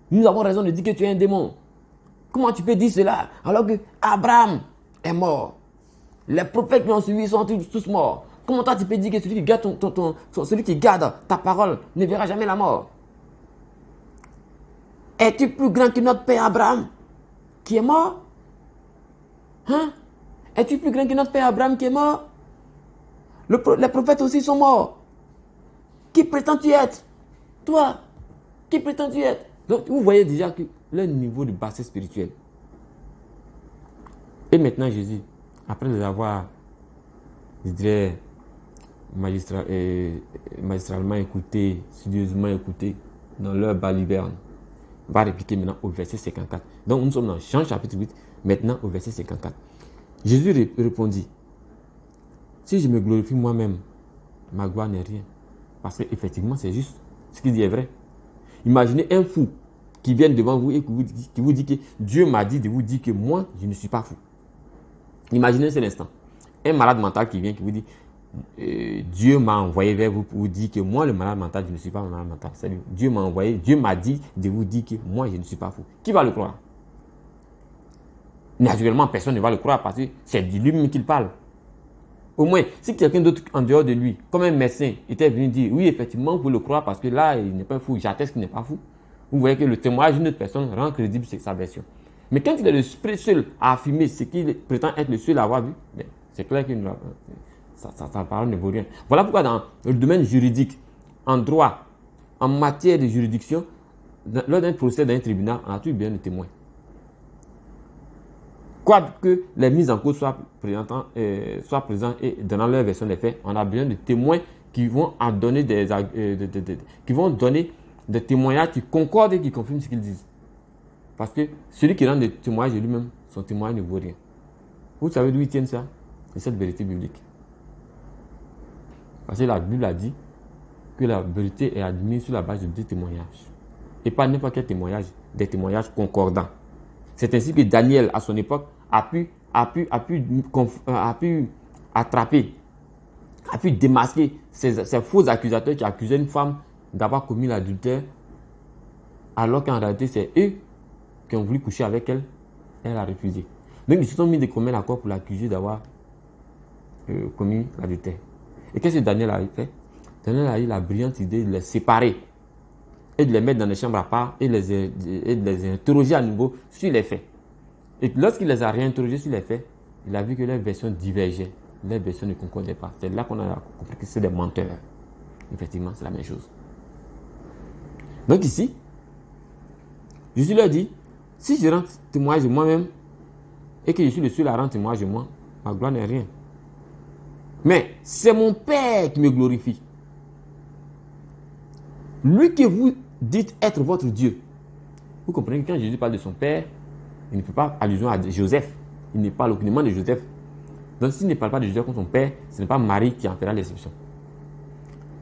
nous avons raison de dire que tu es un démon. Comment tu peux dire cela alors que Abraham est mort? Les prophètes qui ont suivi sont tous morts. Comment toi tu peux dire que celui qui garde ta parole ne verra jamais la mort? Es-tu plus grand que notre père Abraham qui est mort? Hein? Es-tu plus grand que notre père Abraham qui est mort? Les prophètes aussi sont morts. Qui prétends-tu être? Toi, qui prétends-tu être? Donc vous voyez déjà que le niveau de bassesse spirituelle. Et maintenant Jésus, après les avoir, je dirais, magistralement écouté, studieusement écouté, dans leur baliverne, va répliquer maintenant au verset 54. Donc nous sommes dans Jean chapitre 8, maintenant au verset 54. Jésus répondit, si je me glorifie moi-même, ma gloire n'est rien. Parce qu'effectivement, c'est juste. Ce qu'il dit est vrai. Imaginez un fou qui vient devant vous et qui vous dit que Dieu m'a dit de vous dire que moi, je ne suis pas fou. Imaginez cet instant. Un malade mental qui vient, qui vous dit Dieu m'a envoyé vers vous pour vous dire que moi, le malade mental, je ne suis pas un malade mental. C'est-à-dire, Dieu m'a envoyé, Dieu m'a dit de vous dire que moi, je ne suis pas fou. Qui va le croire? Naturellement, personne ne va le croire parce que c'est de lui-même qu'il parle. Au moins, si quelqu'un d'autre en dehors de lui, comme un médecin, était venu dire oui, effectivement, vous pouvez le croire parce que là, il n'est pas fou, j'atteste qu'il n'est pas fou. Vous voyez que le témoignage d'une autre personne rend crédible sa version. Mais quand il est le seul à affirmer ce qu'il prétend être le seul à avoir vu, c'est clair que sa parole ne vaut rien. Voilà pourquoi dans le domaine juridique, en droit, en matière de juridiction, lors d'un procès d'un tribunal, on a toujours bien de témoins. Quoique les mises en cause soient présentes et donnant leur version des faits, on a besoin de témoins qui vont donner qui vont donner des témoignages qui concordent et qui confirment ce qu'ils disent. Parce que celui qui rend des témoignages de lui-même, son témoignage ne vaut rien. Vous savez d'où ils tiennent ça? C'est cette vérité biblique. Parce que la Bible a dit que la vérité est admise sur la base de 2 témoignages. Et pas n'importe quel témoignage, des témoignages concordants. C'est ainsi que Daniel, à son époque, a pu attraper, a pu démasquer ces faux accusateurs qui accusaient une femme d'avoir commis l'adultère, alors qu'en réalité, c'est eux qui ont voulu coucher avec elle. Elle a refusé. Donc, ils se sont mis de commun accord pour l'accuser d'avoir commis l'adultère. Et qu'est-ce que Daniel a fait? Daniel a eu la brillante idée de les séparer et de les mettre dans des chambres à part et de les interroger à nouveau sur les faits. Et lorsqu'il les a réinterrogés sur les faits, il a vu que leurs versions divergeaient, leurs versions ne concordaient pas. C'est là qu'on a compris que c'est des menteurs. Effectivement, c'est la même chose. Donc ici, Jésus leur dit, si je rends témoignage de moi-même et que je suis le seul à rendre témoignage de moi, ma gloire n'est rien. Mais c'est mon Père qui me glorifie. Lui que vous dites être votre Dieu. Vous comprenez que quand Jésus parle de son Père, il ne fait pas allusion à Joseph. Il ne parle aucunement de Joseph. Donc s'il ne parle pas de Joseph comme son Père, ce n'est pas Marie qui en fera l'exception.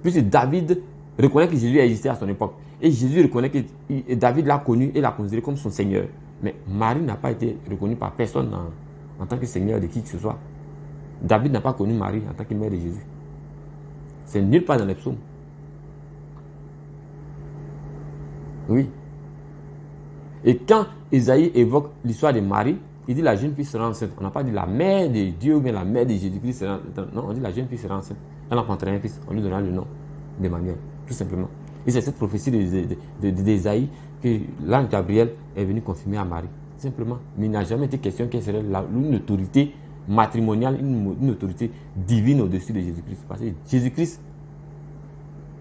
Puisque David reconnaît que Jésus a existé à son époque. Et Jésus reconnaît que David l'a connu et l'a considéré comme son Seigneur. Mais Marie n'a pas été reconnue par personne en tant que Seigneur de qui que ce soit. David n'a pas connu Marie en tant que mère de Jésus. C'est nulle part dans les psaumes. Oui. Et quand Isaïe évoque l'histoire de Marie, il dit la jeune fille sera enceinte. On n'a pas dit la mère de Dieu ou bien la mère de Jésus-Christ sera enceinte. Non, on dit la jeune fille sera enceinte. Elle enfantera un fils. On lui donnera le nom d'Emmanuel, tout simplement. Et c'est cette prophétie d'Isaïe que l'ange Gabriel est venu confirmer à Marie. Simplement. Mais il n'a jamais été question qu'elle serait une autorité matrimoniale, une autorité divine au-dessus de Jésus-Christ. Parce que Jésus-Christ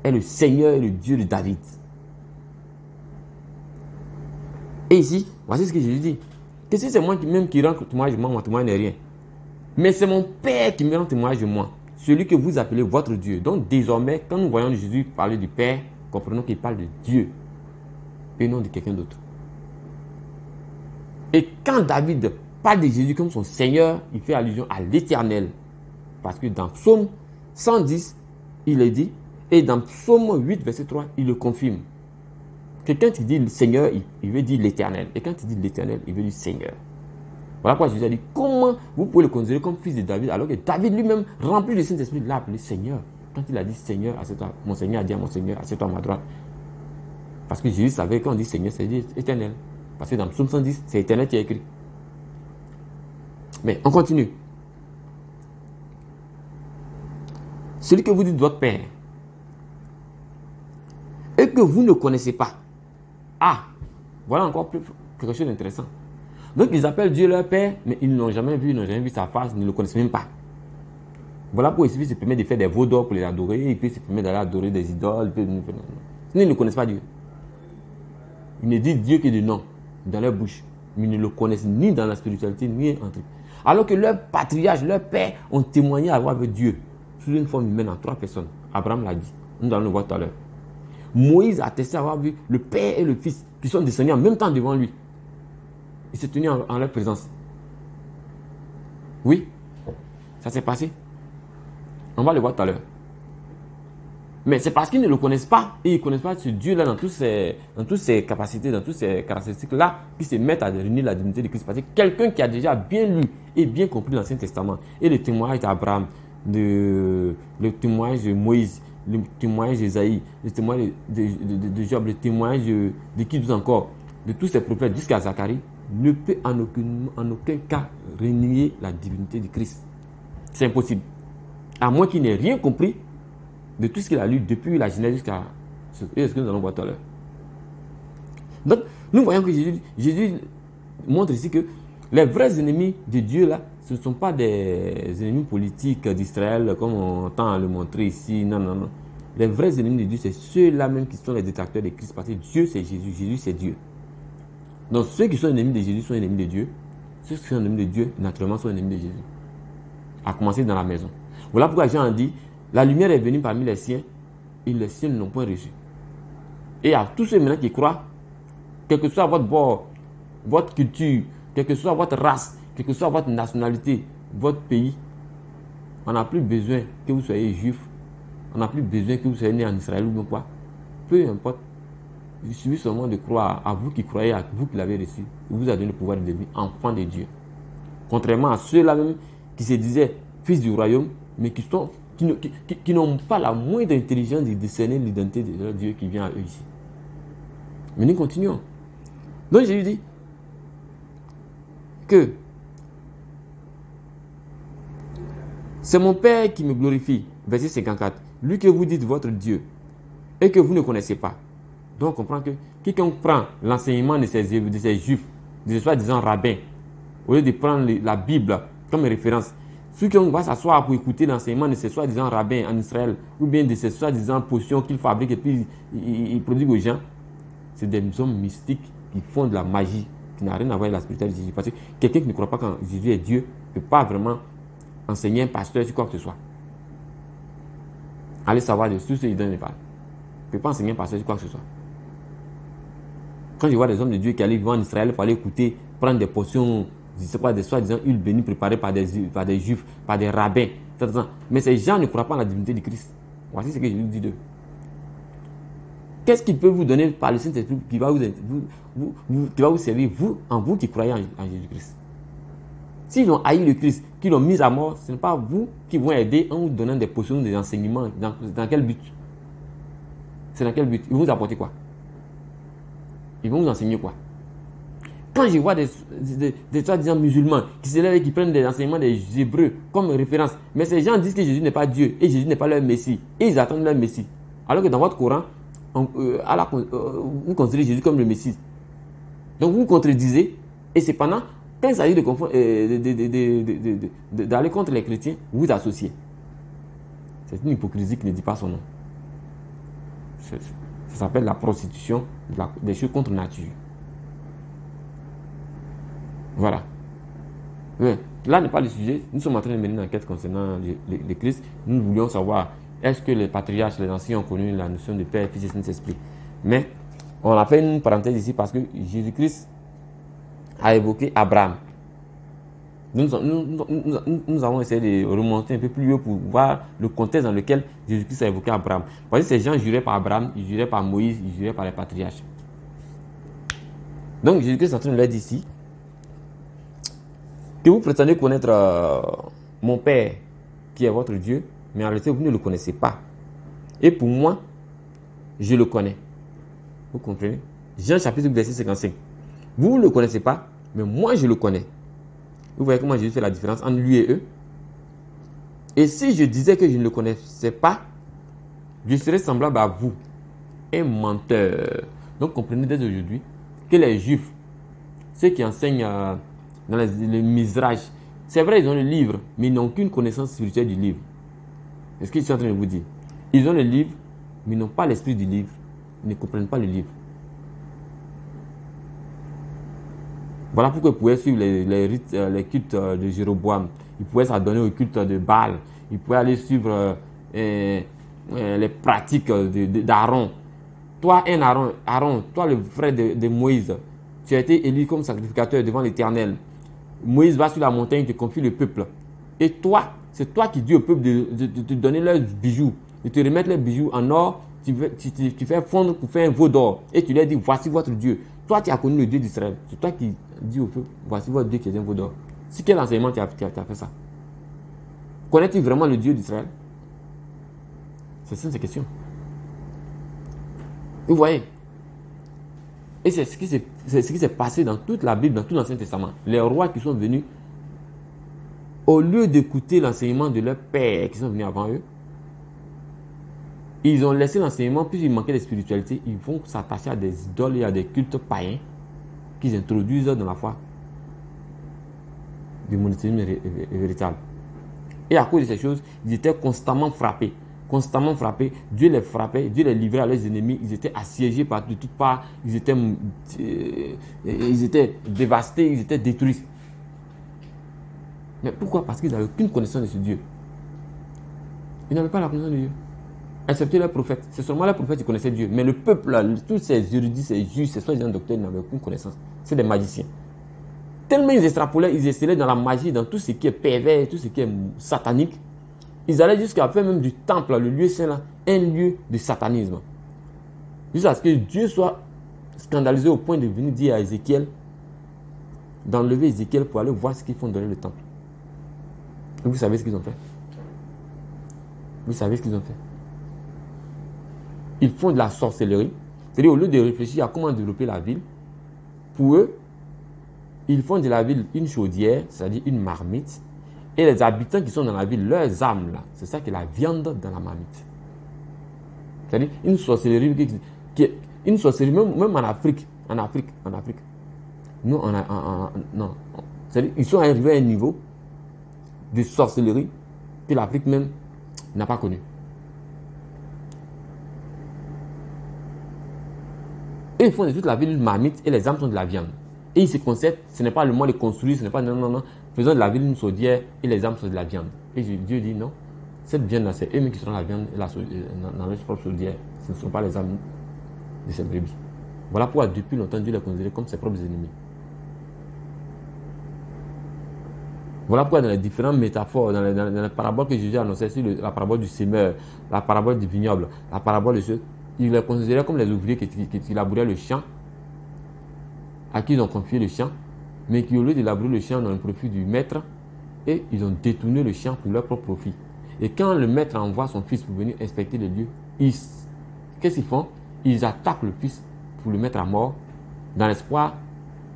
est le Seigneur et le Dieu de David. Et ici, voici ce que Jésus dit. Que si c'est moi même qui rends témoignage de moi, mon témoignage n'est rien. Mais c'est mon Père qui me rend témoignage de moi. Celui que vous appelez votre Dieu. Donc désormais, quand nous voyons Jésus parler du Père, comprenons qu'il parle de Dieu et non de quelqu'un d'autre. Et quand David parle de Jésus comme son Seigneur, il fait allusion à l'Éternel. Parce que dans Psaume 110, il est dit, et dans Psaume 8, verset 3, il le confirme. Que quand il dit le Seigneur, il veut dire l'Éternel. Et quand il dit l'Éternel, il veut dire Seigneur. Voilà pourquoi Jésus a dit, comment vous pouvez le considérer comme fils de David, alors que David lui-même, rempli du Saint-Esprit, l'a appelé Seigneur. Quand il a dit Seigneur, assieds-toi, mon Seigneur a dit à mon Seigneur, assieds-toi à ma droite. Parce que Jésus savait quand on dit Seigneur, c'est dire éternel. Parce que dans Psaume 110, c'est éternel qui est écrit. Mais on continue. Celui que vous dites votre Père, et que vous ne connaissez pas. Ah, voilà encore quelque chose d'intéressant. Donc ils appellent Dieu leur Père, mais ils ne l'ont jamais vu, ils n'ont jamais vu sa face, ils ne le connaissent même pas. Voilà pourquoi il suffit de se permettre de faire des veaux d'or pour les adorer, et puis se permettre d'aller adorer des idoles. Sinon ils ne connaissent pas Dieu. Ils ne disent Dieu que de nom dans leur bouche, mais ils ne le connaissent ni dans la spiritualité, ni entre eux. Alors que leurs patriarches, leurs pères ont témoigné avoir avec Dieu sous une forme humaine en 3 personnes. Abraham l'a dit, nous allons le voir tout à l'heure. Moïse a attesté avoir vu le Père et le Fils qui sont descendus en même temps devant lui. Il s'est tenu en leur présence. Oui, ça s'est passé. On va le voir tout à l'heure. Mais c'est parce qu'ils ne le connaissent pas et ils ne connaissent pas ce Dieu-là dans toutes ses capacités, dans toutes ses caractéristiques-là, qu'ils se mettent à réunir la divinité de Christ. Parce que quelqu'un qui a déjà bien lu et bien compris l'Ancien Testament et le témoignage d'Abraham, le témoignage de Moïse, le témoignage d'Ésaïe, le témoignage de Job, le témoignage de qui d'autre encore, de tous ces prophètes jusqu'à Zacharie, ne peut en aucun cas renier la divinité de Christ. C'est impossible. À moins qu'il n'ait rien compris de tout ce qu'il a lu depuis la Genèse jusqu'à ce que nous allons voir tout à l'heure. Donc, nous voyons que Jésus montre ici que les vrais ennemis de Dieu, là, ce ne sont pas des ennemis politiques d'Israël, comme on tend à le montrer ici. Non, non, non. Les vrais ennemis de Dieu, c'est ceux-là même qui sont les détracteurs de Christ, parce que Dieu, c'est Jésus. Jésus, c'est Dieu. Donc, ceux qui sont ennemis de Jésus sont ennemis de Dieu. Ceux qui sont ennemis de Dieu, naturellement, sont ennemis de Jésus. À commencer dans la maison. Voilà pourquoi Jean a dit, la lumière est venue parmi les siens, et les siens ne l'ont point reçue. Et à tous ceux maintenant qui croient, quel que soit votre bord, votre culture, quelle que soit votre race, quelle que soit votre nationalité, votre pays, on n'a plus besoin que vous soyez juif, on n'a plus besoin que vous soyez né en Israël ou bien quoi. Peu importe, il suffit seulement de croire à vous qui croyez, à vous qui l'avez reçu, il vous a donné le pouvoir de devenir enfant de Dieu. Contrairement à ceux-là même qui se disaient fils du royaume, mais qui n'ont pas la moindre intelligence de discerner l'identité de leur Dieu qui vient à eux ici. Mais nous continuons. Donc Jésus dit que c'est mon Père qui me glorifie, verset 54, lui que vous dites votre Dieu et que vous ne connaissez pas. Donc on comprend que quiconque prend l'enseignement de ces juifs, de ces soi-disant rabbins, au lieu de prendre la Bible comme référence, ceux qui va s'asseoir pour écouter l'enseignement de ces soi-disant rabbins en Israël, ou bien de ces soi-disant potions qu'ils fabriquent et puis ils prodiguent aux gens, c'est des hommes mystiques qui font de la magie, qui n'a rien à voir avec la spiritualité de Jésus. Parce que quelqu'un qui ne croit pas que Jésus est Dieu ne peut pas vraiment enseigner un pasteur sur quoi que ce soit. Allez savoir de tout ce qu'il ne parle. Ne peut pas enseigner un pasteur sur quoi que ce soit. Quand je vois des hommes de Dieu qui allaient vivre en Israël pour aller écouter, prendre des potions, c'est quoi, des soi-disant huiles bénies préparées par des juifs, par des rabbins, mais ces gens ne croient pas en la divinité de Christ. Voici ce que je vous dis d'eux. Qu'est-ce qu'il peut vous donner par le Saint-Esprit qui va vous servir, vous qui croyez en Jésus-Christ? S'ils ont haï le Christ, qu'ils l'ont mis à mort, ce n'est pas vous qui vont aider en vous donnant des potions, des enseignements. Dans quel but? C'est dans quel but? Ils vont vous apporter quoi? Ils vont vous enseigner quoi? Quand je vois des soi-disant musulmans qui se lèvent et qui prennent des enseignements des Hébreux comme référence, mais ces gens disent que Jésus n'est pas Dieu et Jésus n'est pas leur Messie, et ils attendent leur Messie. Alors que dans votre Coran, vous considérez Jésus comme le Messie. Donc vous contredisez, et cependant, quand il s'agit d'aller contre les chrétiens, vous associez. C'est une hypocrisie qui ne dit pas son nom. Ça s'appelle la prostitution des choses contre nature. Voilà. Mais là n'est pas le sujet. Nous sommes en train de mener une enquête concernant le Christ. Nous voulions savoir, est-ce que les patriarches, les anciens ont connu la notion de Père, Fils et Saint-Esprit? Mais on a fait une parenthèse ici parce que Jésus-Christ a évoqué Abraham. Nous avons essayé de remonter un peu plus haut pour voir le contexte dans lequel Jésus-Christ a évoqué Abraham. Parce que ces gens juraient par Abraham, ils juraient par Moïse, ils juraient par les patriarches. Donc Jésus-Christ est en train de leur dire ici que vous prétendez connaître mon Père qui est votre Dieu, mais en réalité vous ne le connaissez pas. Et pour moi, je le connais. Vous comprenez? Jean chapitre 8, verset 55. Vous ne le connaissez pas, mais moi je le connais. Vous voyez comment Jésus fait la différence entre lui et eux? Et si je disais que je ne le connaissais pas, je serais semblable à vous, un menteur. Donc comprenez dès aujourd'hui que les Juifs, ceux qui enseignent dans les Midrash, c'est vrai, ils ont le livre, mais ils n'ont aucune connaissance spirituelle du livre. C'est ce que je suis en train de vous dire. Ils ont le livre, mais ils n'ont pas l'esprit du livre. Ils ne comprennent pas le livre. Voilà pourquoi ils pouvaient suivre les rites, les cultes de Jéroboam. Ils pouvaient s'adonner au culte de Baal. Ils pouvaient aller suivre les pratiques d'Aaron. Toi, Aaron, toi le frère de Moïse, tu as été élu comme sacrificateur devant l'Éternel. Moïse va sur la montagne, te confie le peuple. Et toi, c'est toi qui dis au peuple de donner leurs bijoux, ils te remettent les bijoux en or, tu fais fondre pour faire un veau d'or. Et tu leur dis, voici votre Dieu. Toi, tu as connu le Dieu d'Israël. C'est toi qui dis au peuple, voici votre Dieu qui est un veau d'or. Si quel enseignement tu as fait ça? Connais-tu vraiment le Dieu d'Israël? C'est ça, ces questions. Vous voyez? Et c'est ce qui s'est passé dans toute la Bible, dans tout l'Ancien Testament. Les rois qui sont venus, au lieu d'écouter l'enseignement de leurs pères qui sont venus avant eux, ils ont laissé l'enseignement, puisqu'il manquait de spiritualité, ils vont s'attacher à des idoles et à des cultes païens qu'ils introduisent dans la foi du monothéisme véritable. Et à cause de ces choses, ils étaient constamment frappés. Constamment frappés. Dieu les frappait, Dieu les livrait à leurs ennemis. Ils étaient assiégés de toutes parts. Ils étaient dévastés, ils étaient détruits. Mais pourquoi? Parce qu'ils n'avaient aucune connaissance de ce Dieu. Ils n'avaient pas la connaissance de Dieu. Excepté leurs prophètes. C'est seulement leurs prophètes qui connaissaient Dieu. Mais le peuple, là, tous ces érudits, ces juges, ces soi-disant docteurs, ils n'avaient aucune connaissance. C'est des magiciens. Tellement ils extrapolaient, ils excellaient dans la magie, dans tout ce qui est pervers, tout ce qui est satanique. Ils allaient jusqu'à faire même du temple, le lieu saint, là, un lieu de satanisme. Jusqu'à ce que Dieu soit scandalisé au point de venir dire à Ézéchiel, d'enlever Ézéchiel pour aller voir ce qu'ils font dans le temple. Et vous savez ce qu'ils ont fait? Vous savez ce qu'ils ont fait? Ils font de la sorcellerie. C'est-à-dire, au lieu de réfléchir à comment développer la ville, pour eux, ils font de la ville une chaudière, c'est-à-dire une marmite. Et les habitants qui sont dans la ville, leurs âmes, là, c'est ça qui est la viande dans la marmite. C'est-à-dire une sorcellerie, une sorcellerie même en Afrique. En Afrique. Nous, non. C'est-à-dire ils sont arrivés à un niveau de sorcellerie que l'Afrique même n'a pas connu. Et ils font de toute la ville une marmite et les âmes sont de la viande. Et ils se conceptent, ce n'est pas le moment de construire, ce n'est pas non. Faisons de la ville une chaudière et les âmes sont de la viande. Et Dieu dit non, cette viande-là, c'est eux-mêmes qui seront la viande et dans leur propre chaudière. Ce ne sont pas les âmes de ces brebis. Voilà pourquoi depuis longtemps Dieu les considère comme ses propres ennemis. Voilà pourquoi dans les différentes métaphores, dans les paraboles que Jésus a annoncées, sur la parabole du semeur, la parabole du vignoble, la parabole de ceux, il les considérait comme les ouvriers qui labouraient le champ, à qui ils ont confié le champ, mais qui au lieu de labourer le champ dans le profit du maître, et ils ont détourné le champ pour leur propre profit. Et quand le maître envoie son fils pour venir inspecter le lieu, qu'est-ce qu'ils font? Ils attaquent le fils pour le mettre à mort, dans l'espoir,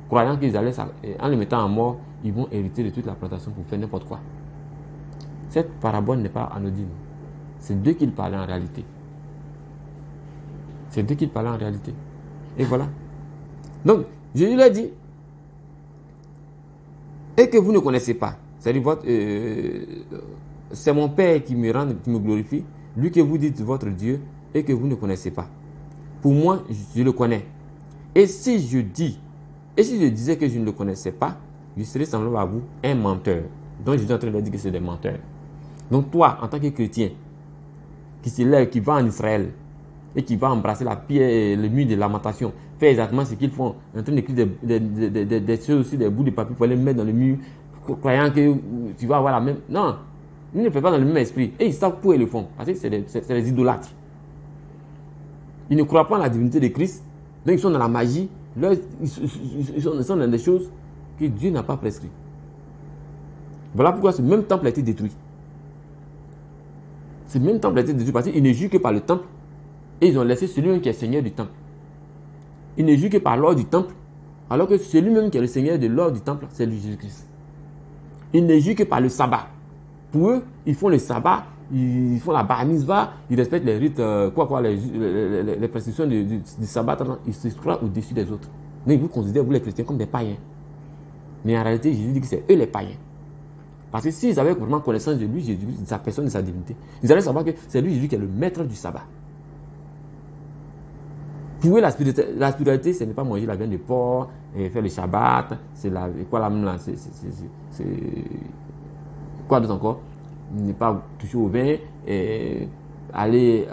croyant qu'ils allaient, en le mettant à mort, ils vont hériter de toute la plantation pour faire n'importe quoi. Cette parabole n'est pas anodine. C'est d'eux qu'il parlait en réalité. C'est d'eux qu'il parlait en réalité. Et voilà. Donc, Jésus leur dit, et que vous ne connaissez pas. C'est-à-dire, c'est mon Père qui me rend, qui me glorifie, lui que vous dites votre Dieu, et que vous ne connaissez pas. Pour moi, je le connais. Et si je disais que je ne le connaissais pas, je serais semblable à vous, un menteur. Donc, je suis en train de dire que c'est des menteurs. Donc, toi, en tant que chrétien, qui se lève, qui va en Israël, et qui va embrasser la pierre, le mur de lamentation, faire exactement ce qu'ils font, en train d'écrire des choses aussi, des bouts de papier pour les mettre dans le mur, croyant que tu vas avoir la même... Non, ils ne le font pas dans le même esprit. Et ils savent pourquoi ils le font. Parce que c'est des idolâtres. Ils ne croient pas en la divinité de Christ. Donc ils sont dans la magie. Ils sont dans des choses que Dieu n'a pas prescrites. Voilà pourquoi ce même temple a été détruit. Ce même temple a été détruit parce qu'ils ne jurent que par le temple. Et ils ont laissé celui-même qui est seigneur du temple. Ils ne jurent que par l'or du temple. Alors que celui-même qui est le seigneur de l'or du temple, c'est lui Jésus-Christ. Ils ne jurent que par le sabbat. Pour eux, ils font le sabbat, ils font la bar mitzvah, ils respectent les rites, les prescriptions du sabbat, ils se croient au-dessus des autres. Donc ils vous considèrent, vous les chrétiens, comme des païens. Mais en réalité, Jésus dit que c'est eux les païens. Parce que s'ils avaient vraiment connaissance de lui, Jésus, de sa personne, de sa divinité, ils allaient savoir que c'est lui Jésus qui est le maître du sabbat. Pour eux, la spiritualité, ce n'est pas manger la viande de porc, et faire le Shabbat, c'est quoi d'autre encore? Ne pas toucher au vin, et aller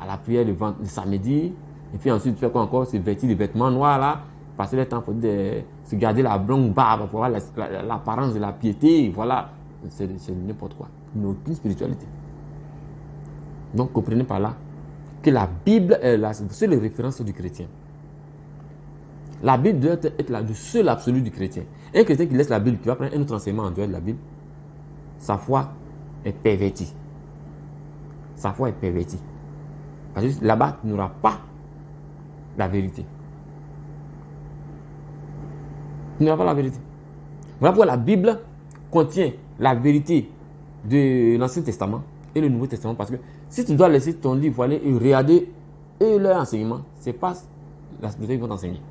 à la prière le samedi, et puis ensuite faire quoi encore? Se vêtir des vêtements noirs là, passer le temps pour se garder la longue barbe pour avoir l'apparence de la piété, voilà, c'est n'importe quoi. Ils n'ont aucune spiritualité. Donc, comprenez par là que la Bible est la seule référence du chrétien. La Bible doit être le seul absolu du chrétien. Un chrétien qui laisse la Bible, qui va prendre un autre enseignement en dehors de la Bible, sa foi est pervertie. Sa foi est pervertie. Parce que là-bas, tu n'auras pas la vérité. Tu n'auras pas la vérité. Voilà pourquoi la Bible contient la vérité de l'Ancien Testament et le Nouveau Testament. Parce que si tu dois laisser ton livre aller et regarder et leur enseignement, c'est pas la spiritualité qu'ils vont t'enseigner.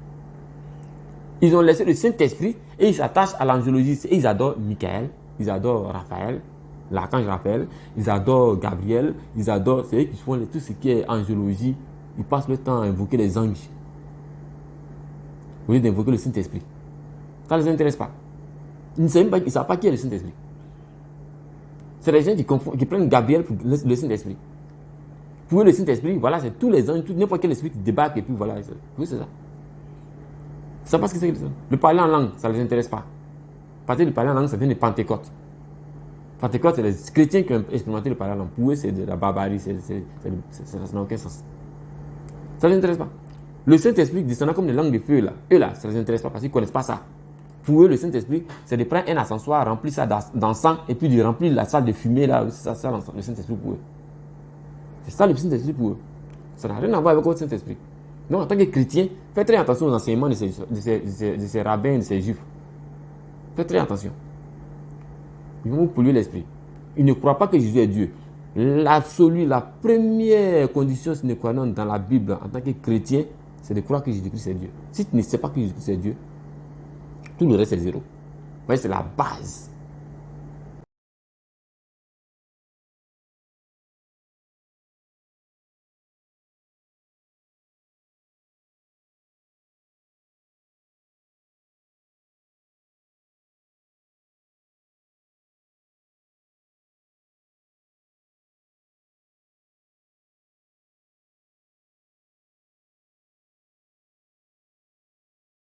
Ils ont laissé le Saint-Esprit et ils s'attachent à l'angélologie. Et ils adorent Michael, ils adorent Raphaël, l'archange Raphaël, ils adorent Gabriel, ils adorent, c'est eux qui font tout ce qui est angélologie. Ils passent le temps à invoquer les anges au lieu d'invoquer le Saint-Esprit. Ça ne les intéresse pas. Ils ne savent pas qui est le Saint-Esprit. C'est les gens qui prennent Gabriel pour le Saint-Esprit. Pour eux, le Saint-Esprit, voilà, c'est tous les anges, n'importe quel esprit qui débarque et puis voilà. Oui, c'est ça. Ils ne savent pas ce que c'est que ça. Le parler en langue, ça ne les intéresse pas. Parce que le parler en langue, ça vient de Pentecôte. Pentecôte, c'est les chrétiens qui ont expérimenté le parler en langue. Pour eux, c'est de la barbarie, ça n'a aucun sens. Ça ne les intéresse pas. Le Saint-Esprit descendant comme des langues de feu, là. Eux, là, ça ne les intéresse pas parce qu'ils ne connaissent pas ça. Pour eux, le Saint-Esprit, c'est de prendre un ascensoir, remplir ça d'encens et puis de remplir la salle de fumée, là. C'est ça le Saint-Esprit pour eux. C'est ça le Saint-Esprit pour eux. Ça n'a rien à voir avec votre Saint-Esprit. Donc, en tant que chrétien, faites très attention aux enseignements de ces rabbins, de ces juifs. Faites très attention. Ils vont vous polluer l'esprit. Ils ne croient pas que Jésus est Dieu. L'absolu, la première condition sine qua non dans la Bible en tant que chrétien, c'est de croire que Jésus-Christ est Dieu. Si tu ne sais pas que Jésus-Christ est Dieu, tout le reste est zéro. Vous voyez, c'est la base.